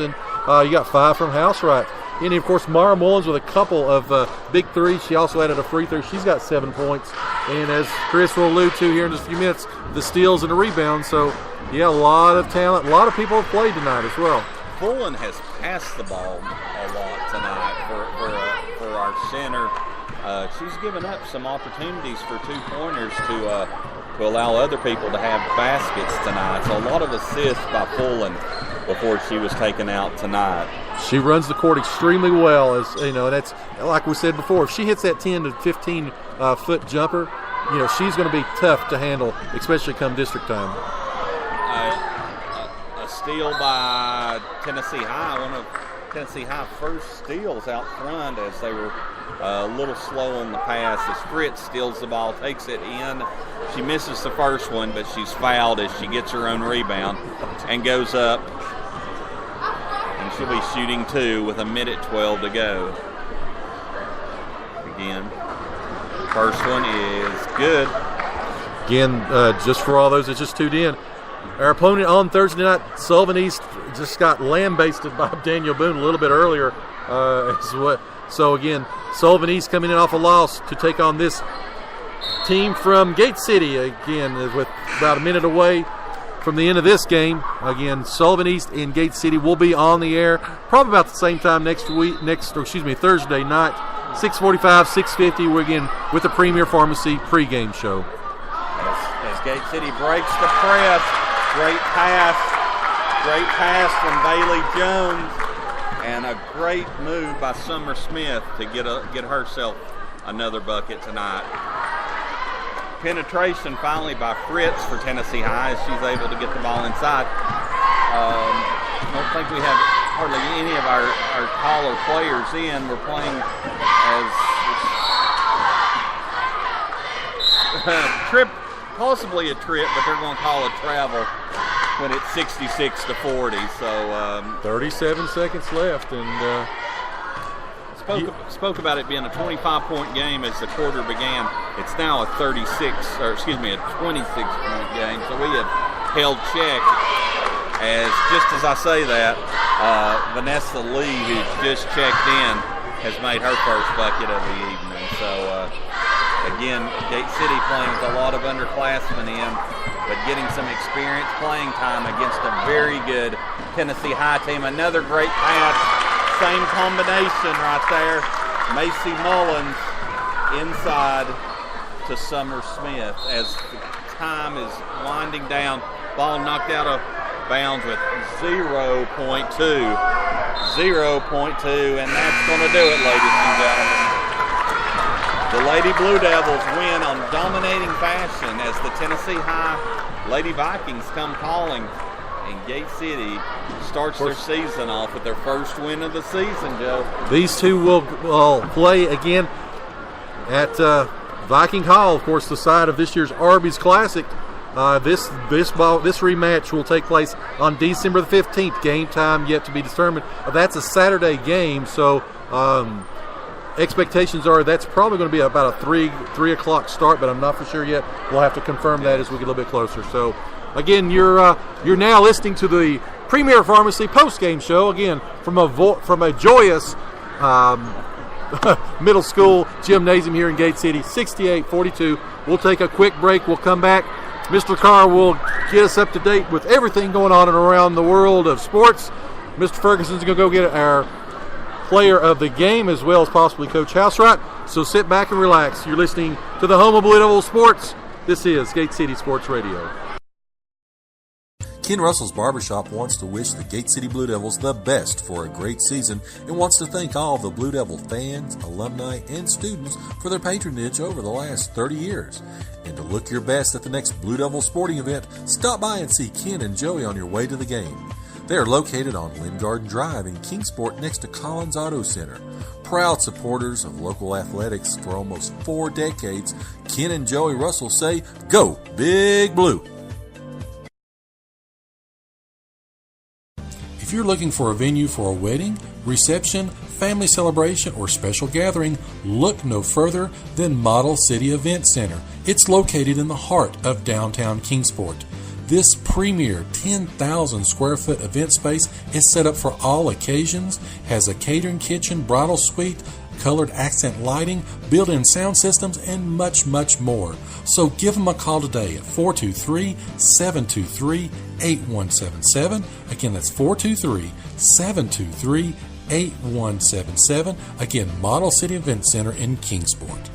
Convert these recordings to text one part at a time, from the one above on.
You got 5 from Housewright. And, of course, Mara Mullins with a couple of big threes. She also added a free throw. She's got 7 points. And as Chris will allude to here in just a few minutes, the steals and the rebounds. So, yeah, a lot of talent. A lot of people have played tonight as well. Fullen has passed the ball a lot tonight for our center. She's given up some opportunities for 2-pointers to allow other people to have baskets tonight. So a lot of assists by Fullen before she was taken out tonight. She runs the court extremely well, as you know. That's like we said before. If she hits that 10 to 15 foot jumper, you know she's going to be tough to handle, especially come district time. A steal by Tennessee High, one of Tennessee High first steals out front as they were a little slow on the pass. As Fritz steals the ball, takes it in. She misses the first one, but she's fouled as she gets her own rebound and goes up. And she'll be shooting 2 with 1:12 to go. Again, first one is good. Again, just for all those that just tuned in, our opponent on Thursday night, Sullivan East, just got lambasted by Daniel Boone a little bit earlier. So again, Sullivan East coming in off a loss to take on this team from Gate City. Again, with about a minute away from the end of this game. Again, Sullivan East and Gate City will be on the air probably about the same time Thursday night, 6:45, 6:50. We're again with the Premier Pharmacy pregame show. As Gate City breaks the press, great pass from Bailey Jones, and a great move by Summer Smith to get herself another bucket tonight. Penetration finally by Fritz for Tennessee High as she's able to get the ball inside. I don't think we have hardly any of our taller players in. We're playing as possibly a trip, but they're going to call it travel when it's 66-40. So 37 seconds left, and spoke about it being a 25-point game as the quarter began. It's now a 26-point game. So we have held check. Just as I say that, Vanessa Lee, who's just checked in, has made her first bucket of the evening. So again, Gate City playing with a lot of underclassmen in, but getting some experience playing time against a very good Tennessee High team. Another great pass. Same combination right there. Macy Mullins inside to Summer Smith as the time is winding down. Ball knocked out of bounds with 0.2. 0.2, and that's going to do it, ladies and gentlemen. The Lady Blue Devils win on dominating fashion as the Tennessee High Lady Vikings come calling. And Gate City starts their season off with their first win of the season, Joe. These two will play again at Viking Hall, of course, the site of this year's Arby's Classic. This rematch will take place on December the 15th. Game time yet to be determined. That's a Saturday game, so expectations are that's probably going to be about a 3 o'clock start, but I'm not for sure yet. We'll have to confirm that as we get a little bit closer. So, again, you're now listening to the Premier Pharmacy post-game show, again, from a joyous middle school gymnasium here in Gate City, 68-42. We'll take a quick break. We'll come back. Mr. Carr will get us up to date with everything going on and around the world of sports. Mr. Ferguson's going to go get our player of the game as well as possibly Coach Housewright. So sit back and relax. You're listening to the home of Blue Devil Sports. This is Gate City Sports Radio. Ken Russell's Barbershop wants to wish the Gate City Blue Devils the best for a great season and wants to thank all the Blue Devil fans, alumni, and students for their patronage over the last 30 years. And to look your best at the next Blue Devil sporting event, stop by and see Ken and Joey on your way to the game. They are located on Lynn Garden Drive in Kingsport next to Collins Auto Center. Proud supporters of local athletics for almost 4 decades, Ken and Joey Russell say, "Go Big Blue!" If you're looking for a venue for a wedding, reception, family celebration, or special gathering, look no further than Model City Event Center. It's located in the heart of downtown Kingsport. This premier 10,000 square foot event space is set up for all occasions, has a catering kitchen, bridal suite, colored accent lighting, built-in sound systems, and much, much more. So give them a call today at 423-723-8177. Again, that's 423-723-8177. Again, Model City Event Center in Kingsport.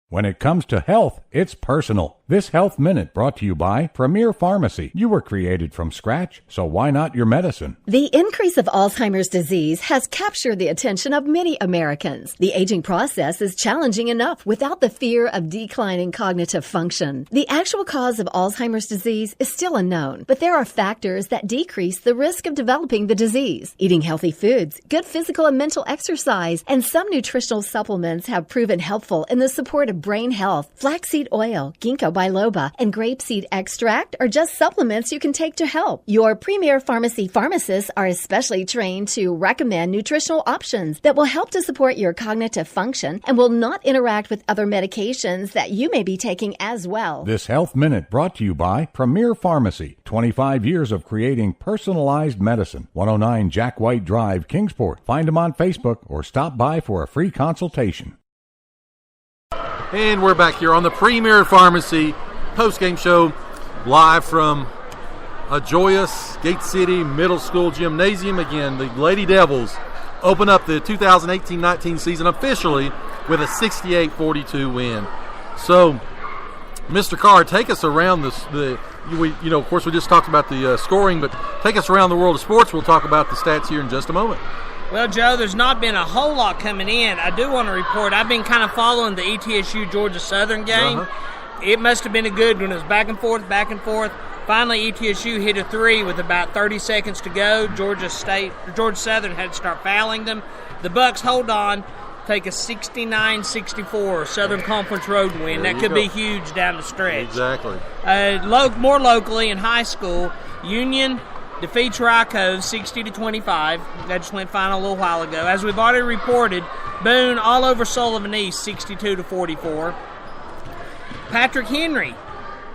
When it comes to health, it's personal. This Health Minute brought to you by Premier Pharmacy. You were created from scratch, so why not your medicine? The increase of Alzheimer's disease has captured the attention of many Americans. The aging process is challenging enough without the fear of declining cognitive function. The actual cause of Alzheimer's disease is still unknown, but there are factors that decrease the risk of developing the disease. Eating healthy foods, good physical and mental exercise, and some nutritional supplements have proven helpful in the support of brain health. Flaxseed oil, ginkgo biloba, and grapeseed extract are just supplements you can take to help. Your Premier Pharmacy pharmacists are especially trained to recommend nutritional options that will help to support your cognitive function and will not interact with other medications that you may be taking as well. This Health Minute brought to you by Premier Pharmacy. 25 years of creating personalized medicine. 109 Jack White Drive, Kingsport. Find them on Facebook or stop by for a free consultation. And we're back here on the Premier Pharmacy post-game show, live from a joyous Gate City Middle School gymnasium. Again, the Lady Devils open up the 2018-19 season officially with a 68-42 win. So, Mr. Carr, take us around of course, we just talked about the scoring, but take us around the world of sports. We'll talk about the stats here in just a moment. Well, Joe, there's not been a whole lot coming in. I do want to report, I've been kind of following the ETSU-Georgia Southern game. It must have been a good one. It was back and forth. Finally, ETSU hit a three with about 30 seconds to go. Georgia Southern had to start fouling them. The Bucks hold on, take a 69-64 Southern Conference road win. That could be huge down the stretch. Exactly. More locally in high school, Union defeats Rocco 60-25. That just went final a little while ago. As we've already reported, Boone all over Sullivan East 62-44. Patrick Henry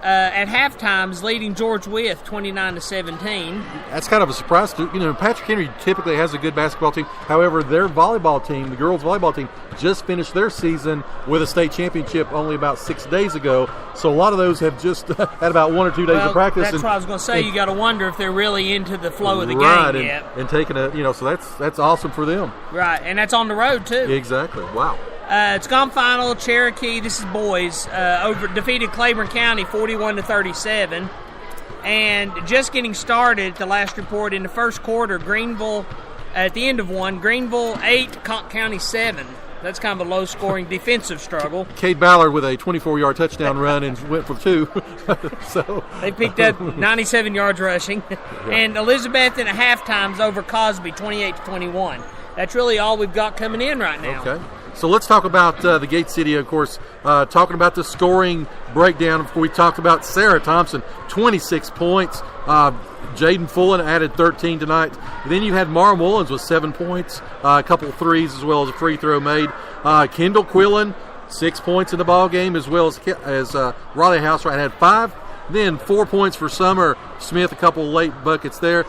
at halftime is leading George Wythe 29-17. That's kind of a surprise. Patrick Henry typically has a good basketball team. However, their volleyball team, the girls' volleyball team, just finished their season with a state championship only about 6 days ago. So a lot of those have just had about 1 or 2 days of practice. That's what I was going to say. You got to wonder if they're really into the flow of the game yet. And taking so that's awesome for them. Right, and that's on the road too. Exactly. Wow. It's gone final. Cherokee, this is boys, defeated Claiborne County 41-37. And just getting started, the last report in the first quarter, Greenville, at the end of one, Greenville 8, Cocke County 7. That's kind of a low-scoring defensive struggle. Cade Ballard with a 24-yard touchdown run and went for 2. So they picked up 97 yards rushing. And Elizabethton at halftime is over Cosby 28-21. That's really all we've got coming in right now. Okay. So let's talk about the Gate City, of course, talking about the scoring breakdown. We talked about Sarah Thompson, 26 points. Jaden Fullen added 13 tonight. Then you had Mara Mullins with 7 points, a couple of threes as well as a free throw made. Kendall Quillen, 6 points in the ball game, as well as Riley Housewright had 5. Then 4 points for Summer Smith, a couple late buckets there.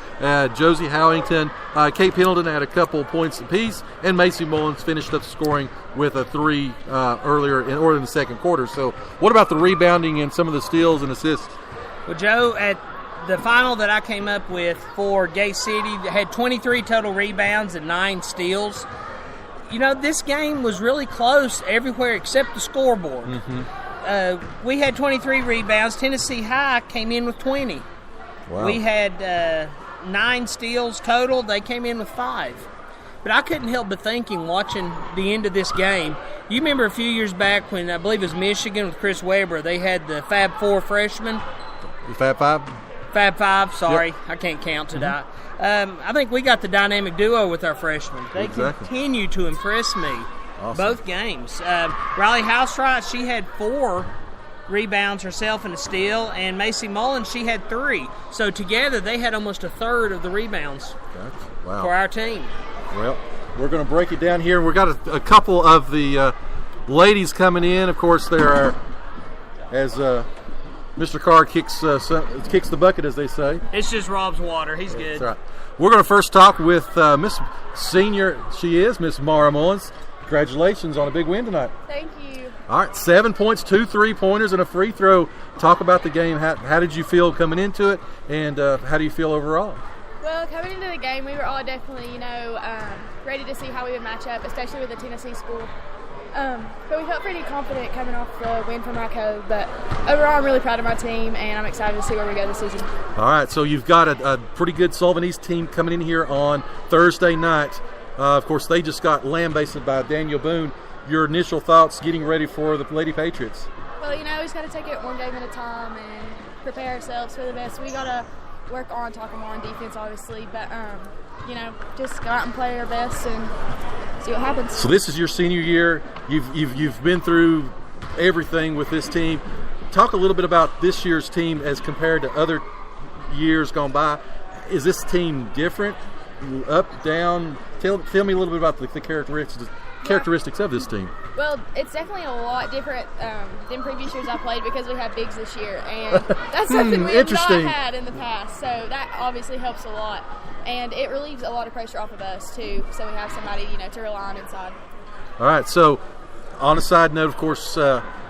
Josie Howington, Kate Pendleton had a couple points apiece, and Macy Mullins finished up scoring with a 3 earlier in the second quarter. So what about the rebounding and some of the steals and assists? Well, Joe, at the final that I came up with for Gate City, had 23 total rebounds and 9 steals. This game was really close everywhere except the scoreboard. Mm-hmm. We had 23 rebounds. Tennessee High came in with 20. Wow. We had 9 steals total. They came in with 5. But I couldn't help but thinking, watching the end of this game, you remember a few years back when I believe it was Michigan with Chris Webber, they had the Fab 4 freshmen. The Fab 5? Fab 5, sorry. Yep. I can't count today. Mm-hmm. I think we got the dynamic duo with our freshmen. They continue to impress me. Awesome. Both games. Riley Housewright, she had 4 rebounds herself and a steal, and Macy Mullins, she had 3. So together they had almost a third of the rebounds Wow. for our team. Well, we're going to break it down here. We've got a couple of the ladies coming in. Of course, there are, as Mr. Carr kicks the bucket, as they say. It's just Rob's water. He's good. That's right. We're going to first talk with Miss Senior. She is Miss Mara Mullins. Congratulations on a big win tonight. Thank you. All right, 7 points, 2 3-pointers, and a free throw. Talk about the game. How did you feel coming into it, and how do you feel overall? Well, coming into the game, we were all definitely, ready to see how we would match up, especially with the Tennessee school. But we felt pretty confident coming off the win from Rocco. But overall, I'm really proud of my team, and I'm excited to see where we go this season. All right, so you've got a pretty good Sullivan East team coming in here on Thursday night. Of course, they just got lambasted by Daniel Boone. Your initial thoughts getting ready for the Lady Patriots? Well, we just got to take it one game at a time and prepare ourselves for the best. We got to work on talking more on defense, obviously, but just go out and play our best and see what happens. So this is your senior year. You've been through everything with this team. Talk a little bit about this year's team as compared to other years gone by. Is this team different? Up, down? Tell me a little bit about the characteristics of this team. Well, it's definitely a lot different than previous years I played because we have bigs this year, and that's something we have not had in the past. So that obviously helps a lot, and it relieves a lot of pressure off of us too. So we have somebody to rely on inside. All right. So, on a side note, of course,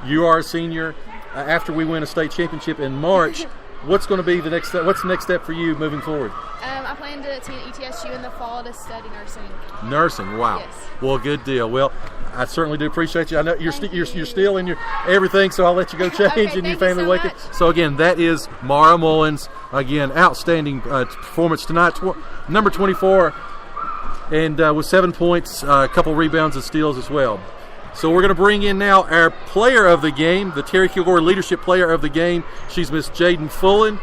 you are a senior. After we win a state championship in March, what's going to be the next step? What's the next step for you moving forward? I plan to attend ETSU in the fall to study nursing. Nursing, wow. Yes. Well, good deal. Well, I certainly do appreciate you. I know you're still in your everything, so I'll let you go change Okay, in your thank family you so wake. much. So again, that is Mara Mullins. Again, outstanding performance tonight. Number 24, and with 7 points, a couple rebounds and steals as well. So we're going to bring in now our player of the game, the Terry Kilgore Leadership Player of the Game. She's Miss Jaden Fullen.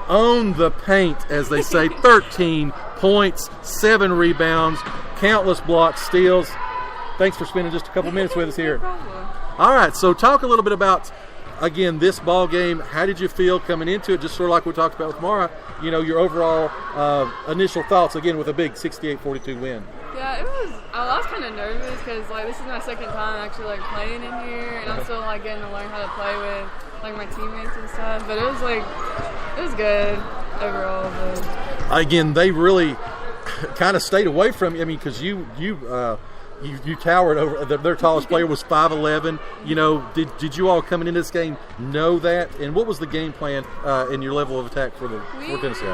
On the paint, as they say, 13 points, 7 rebounds, countless blocks, steals. Thanks for spending just a couple minutes with us here. All right, so talk a little bit about, again, this ball game. How did you feel coming into it? Just sort of like we talked about with Mara, your overall initial thoughts, again, with a big 68-42 win. Yeah, I was kind of nervous because, this is my second time actually, playing in here, and I'm still, getting to learn how to play with, my teammates and stuff. But it was good overall. But again, they really kind of stayed away from you. I mean, because you towered over. Their tallest player was 5'11". Did you all coming into this game know that? And what was the game plan in your level of attack for Tennessee?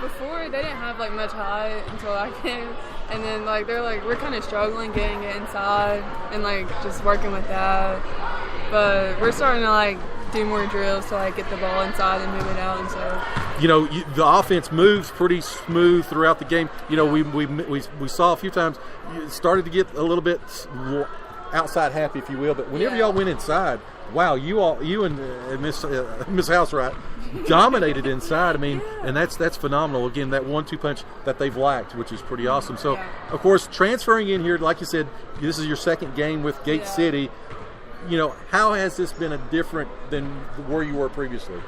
Before, they didn't have much height until I came, and then they're we're kind of struggling getting it inside and just working with that. But we're starting to do more drills to get the ball inside and move it out and so. The offense moves pretty smooth throughout the game. We saw a few times it started to get a little bit outside happy, if you will. But whenever y'all went inside, wow, you and Miss Housewright dominated inside. I mean, and that's phenomenal. Again, that 1-2 punch that they've lacked, which is pretty awesome. So, of course, transferring in here, like you said, this is your second game with Gate City. How has this been different than where you were previously?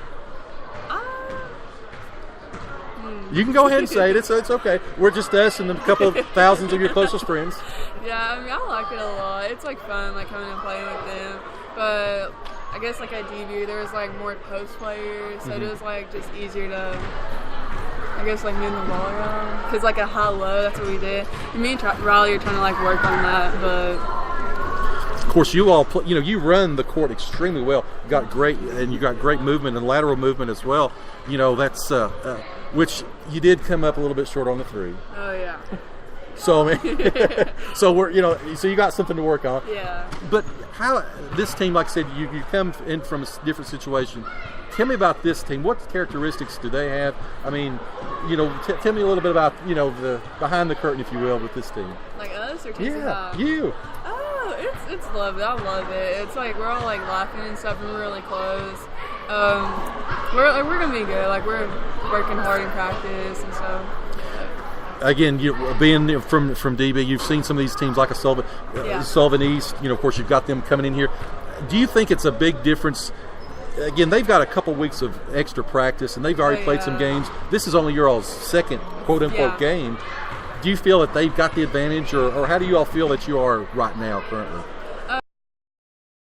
You can go ahead and say it. It's okay. We're just us and a couple of thousands of your closest friends. Yeah, I like it a lot. It's fun, coming and playing with them. But I guess at DBU there was more post players, so it was just easier to, move the ball around. Because a high low, that's what we did. And me and Riley are trying to work on that, but. Of course, you all you run the court extremely well. You got great movement and lateral movement as well. That's which you did come up a little bit short on the three. Oh yeah. So so we're so you got something to work on. Yeah. But how this team, like I said, you come in from a different situation. Tell me about this team. What characteristics do they have? I mean, tell me a little bit about the behind the curtain, if you will, with this team. Us or teams? Yeah, you. Oh, it's lovely. I love it. It's we're all laughing and stuff, and we're really close. We're gonna be good. We're working hard in practice and stuff. Again, being from DB, you've seen some of these teams like a Sullivan East. Of course, you've got them coming in here. do you think it's a big difference? Again, they've got a couple weeks of extra practice, and they've already played some games. This is only your all's second quote-unquote game. Do you feel that they've got the advantage, or how do you all feel that you are right now currently?